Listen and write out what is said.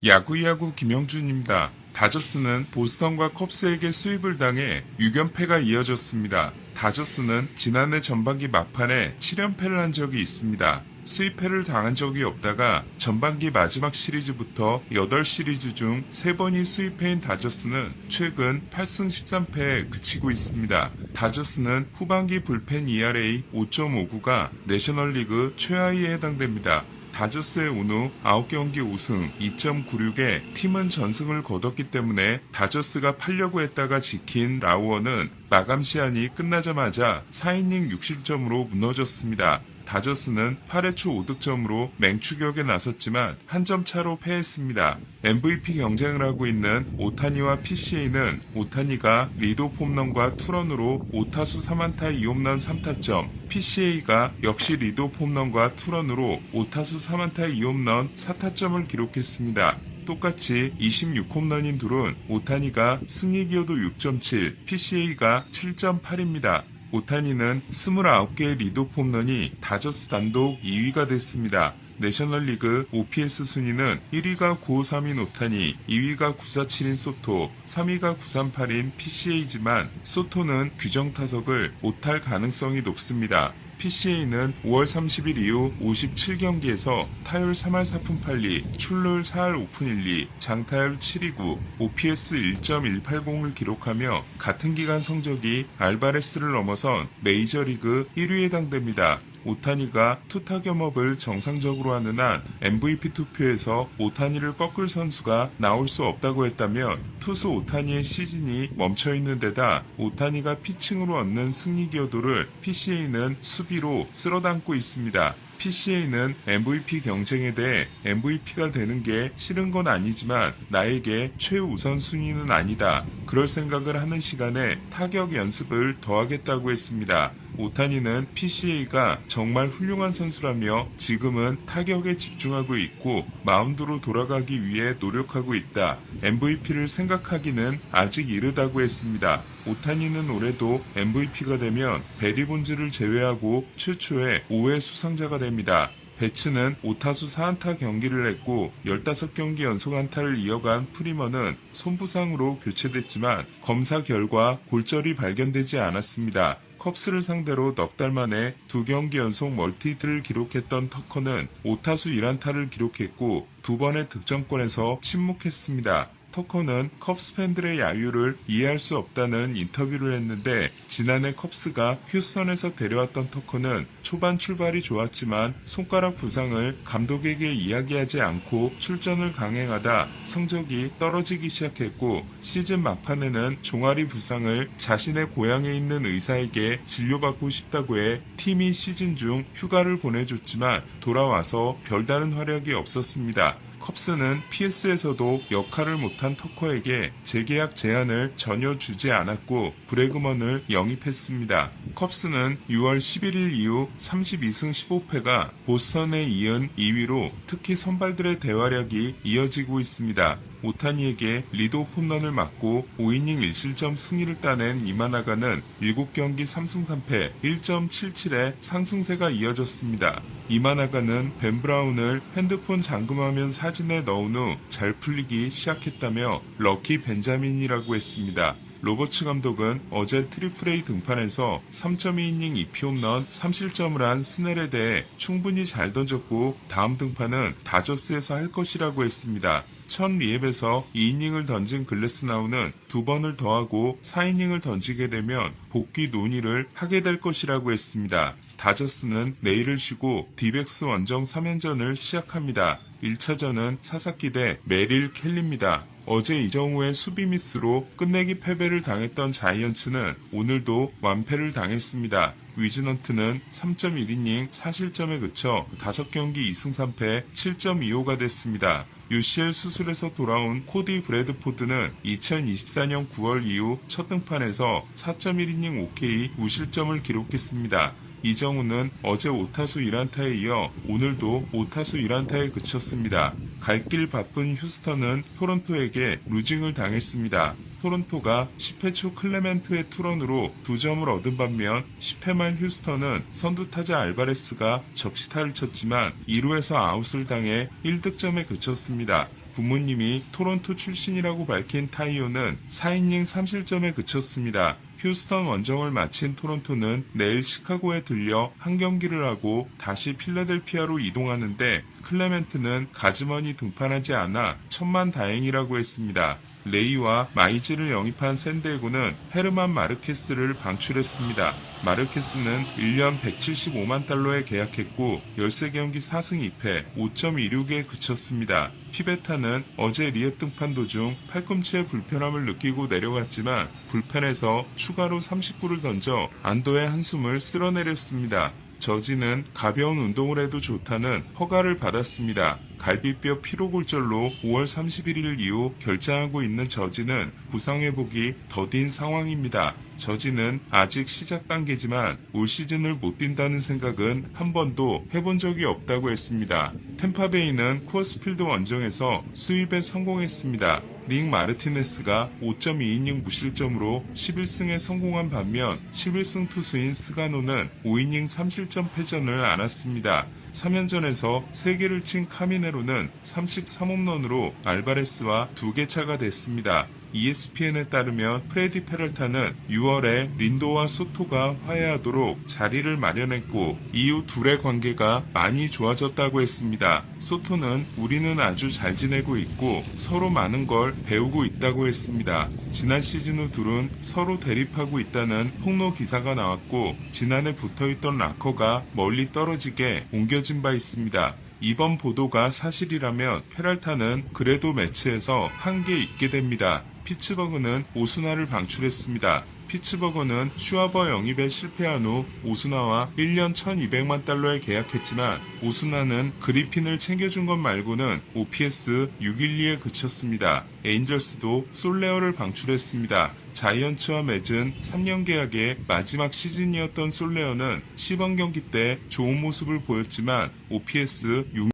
야구야구 김영준입니다. 다저스는 보스턴과 컵스에게 수입을 당해 6연패가 이어졌습니다. 다저스는 지난해 전반기 막판에 7연패를 한 적이 있습니다. 수입패를 당한 적이 없다가 전반기 마지막 시리즈부터 8시리즈 중 3번이 수입패인 다저스는 최근 8승 13패에 그치고 있습니다. 다저스는 후반기 불펜 ERA 5.59가 내셔널리그 최하위에 해당됩니다. 다저스의 운후 9경기 5승 2.96에 팀은 전승을 거뒀기 때문에 다저스가 팔려고 했다가 지킨 라우어는 마감 시한이 끝나자마자 4이닝 6실점으로 무너졌습니다. 다저스는 8회 초 5득점으로 맹추격에 나섰지만 한 점 차로 패했습니다. MVP 경쟁을 하고 있는 오타니와 PCA는 오타니가 리드오프 홈런과 투런으로 5타수 3안타 2홈런 3타점, PCA가 역시 리드오프 홈런과 투런으로 5타수 3안타 2홈런 4타점을 기록했습니다. 똑같이 26홈런인 둘은 오타니가 승리 기여도 6.7, PCA가 7.8입니다. 오타니는 29개의 리드오프 홈런이 다저스 단독 2위가 됐습니다. 내셔널리그 OPS 순위는 1위가 953인 오타니, 2위가 947인 소토, 3위가 938인 PCA지만 소토는 규정 타석을 못할 가능성이 높습니다. PCA는 5월 30일 이후 57경기에서 타율 3할 4푼 8리, 출루율 4할 5푼 1리, 장타율 729, OPS 1.180을 기록하며 같은 기간 성적이 알바레스를 넘어선 메이저리그 1위에 해당됩니다. 오타니가 투타 겸업을 정상적으로 하는 한 MVP 투표에서 오타니를 꺾을 선수가 나올 수 없다고 했다면 투수 오타니의 시즌이 멈춰있는 데다 오타니가 피칭으로 얻는 승리 기여도를 PCA는 수비로 쓸어담고 있습니다. PCA는 MVP 경쟁에 대해 MVP가 되는 게 싫은 건 아니지만 나에게 최우선순위는 아니다. 그럴 생각을 하는 시간에 타격 연습을 더 하겠다고 했습니다. 오타니는 PCA가 정말 훌륭한 선수라며 지금은 타격에 집중하고 있고 마운드로 돌아가기 위해 노력하고 있다. MVP를 생각하기는 아직 이르다고 했습니다. 오타니는 올해도 MVP가 되면 베리 본즈를 제외하고 최초의 5회 수상자가 됩니다. 배츠는 5타수 4안타 경기를 했고 15경기 연속 안타를 이어간 프리머는 손부상으로 교체됐지만 검사 결과 골절이 발견되지 않았습니다. 컵스를 상대로 넉 달 만에 2경기 연속 멀티히트를 기록했던 터커는 5타수 1안타를 기록했고 2번의 득점권에서 침묵했습니다. 터커는 컵스 팬들의 야유를 이해할 수 없다는 인터뷰를 했는데 지난해 컵스가 휴스턴에서 데려왔던 터커는 초반 출발이 좋았지만 손가락 부상을 감독에게 이야기하지 않고 출전을 강행하다 성적이 떨어지기 시작했고 시즌 막판에는 종아리 부상을 자신의 고향에 있는 의사에게 진료받고 싶다고 해 팀이 시즌 중 휴가를 보내줬지만 돌아와서 별다른 활약이 없었습니다. 컵스는 PS에서도 역할을 못한 터커에게 재계약 제안을 전혀 주지 않았고 브래그먼을 영입했습니다. 컵스는 6월 11일 이후 32승 15패가 보스턴에 이은 2위로 특히 선발들의 대활약이 이어지고 있습니다. 오타니에게 리드오프 홈런을 맞고 5이닝 1실점 승리를 따낸 이마나가는 7경기 3승 3패 1.77의 상승세가 이어졌습니다. 이마나가는 벤 브라운을 핸드폰 잠금화면 사진에 넣은 후 잘 풀리기 시작했다며 럭키 벤자민이라고 했습니다. 로버츠 감독은 어제 트리플 A 등판에서 3.2이닝 2피홈런 3실점을 한 스넬에 대해 충분히 잘 던졌고 다음 등판은 다저스에서 할 것이라고 했습니다. 첫 리앱에서 2이닝을 던진 글래스나우는 2번을 더하고 4이닝을 던지게 되면 복귀 논의를 하게 될 것이라고 했습니다. 다저스는 내일을 쉬고 디백스 원정 3연전을 시작합니다. 1차전은 사사키 대 메릴 켈리입니다. 어제 이정우의 수비 미스로 끝내기 패배를 당했던 자이언츠는 오늘도 완패를 당했습니다. 위즈넌트는 3.1이닝 4실점에 그쳐 5경기 2승 3패 7.25가 됐습니다. UCL 수술에서 돌아온 코디 브래드포드는 2024년 9월 이후 첫 등판에서 4.1이닝 5K 무실점을 기록했습니다. 이정우는 어제 5타수 1안타에 이어 오늘도 5타수 1안타에 그쳤습니다. 갈 길 바쁜 휴스턴은 토론토에게 루징을 당했습니다. 토론토가 10회 초 클레멘트의 투런으로 2점을 얻은 반면 10회 말 휴스턴은 선두타자 알바레스가 적시타를 쳤지만 2루에서 아웃을 당해 1득점에 그쳤습니다. 부모님이 토론토 출신이라고 밝힌 타이오는 4이닝 3실점에 그쳤습니다. 휴스턴 원정을 마친 토론토는 내일 시카고에 들려 한 경기를 하고 다시 필라델피아로 이동하는데 클레멘트는 가즈먼이 등판하지 않아 천만다행이라고 했습니다. 레이와 마이즈를 영입한 샌디에고는 헤르만 마르케스를 방출했습니다. 마르케스는 1년 175만 달러에 계약했고 13경기 4승 2패 5.26에 그쳤습니다. 피베타는 어제 리앱 등판 도중 팔꿈치에 불편함을 느끼고 내려갔지만 불펜에서 추가로 39를 던져 안도의 한숨을 쓸어내렸습니다. 저지는 가벼운 운동을 해도 좋다는 허가를 받았습니다. 갈비뼈 피로골절로 5월 31일 이후 결장하고 있는 저지는 부상 회복이 더딘 상황입니다. 저지는 아직 시작 단계지만 올 시즌을 못 뛴다는 생각은 한 번도 해본 적이 없다고 했습니다. 템파베이는 쿠어스필드 원정에서 수입에 성공했습니다. 닉 마르티네스가 5.2이닝 무실점으로 11승에 성공한 반면 11승 투수인 스가노는 5이닝 3실점 패전을 안았습니다. 3연전에서 3개를 친 카미네로는 33홈런으로 알바레스와 2개 차가 됐습니다. ESPN에 따르면 프레디 페럴타는 6월에 린도와 소토가 화해하도록 자리를 마련했고 이후 둘의 관계가 많이 좋아졌다고 했습니다. 소토는 우리는 아주 잘 지내고 있고 서로 많은 걸 배우고 있다고 했습니다. 지난 시즌 후 둘은 서로 대립하고 있다는 폭로 기사가 나왔고 지난해 붙어있던 락커가 멀리 떨어지게 옮겨진 바 있습니다. 이번 보도가 사실이라면 페랄타는 그래도 매치에서 한계 있게 됩니다. 피츠버그는 오스나를 방출했습니다. 피츠버그는 슈아버 영입에 실패한 후 오스나와 1년 1200만 달러에 계약했지만 오스나는 그리핀을 챙겨준 것 말고는 OPS 612에 그쳤습니다. 에인절스도 솔레어를 방출했습니다. 자이언츠와 맺은 3년 계약의 마지막 시즌이었던 솔레어는 시범 경기 때 좋은 모습을 보였지만 OPS 6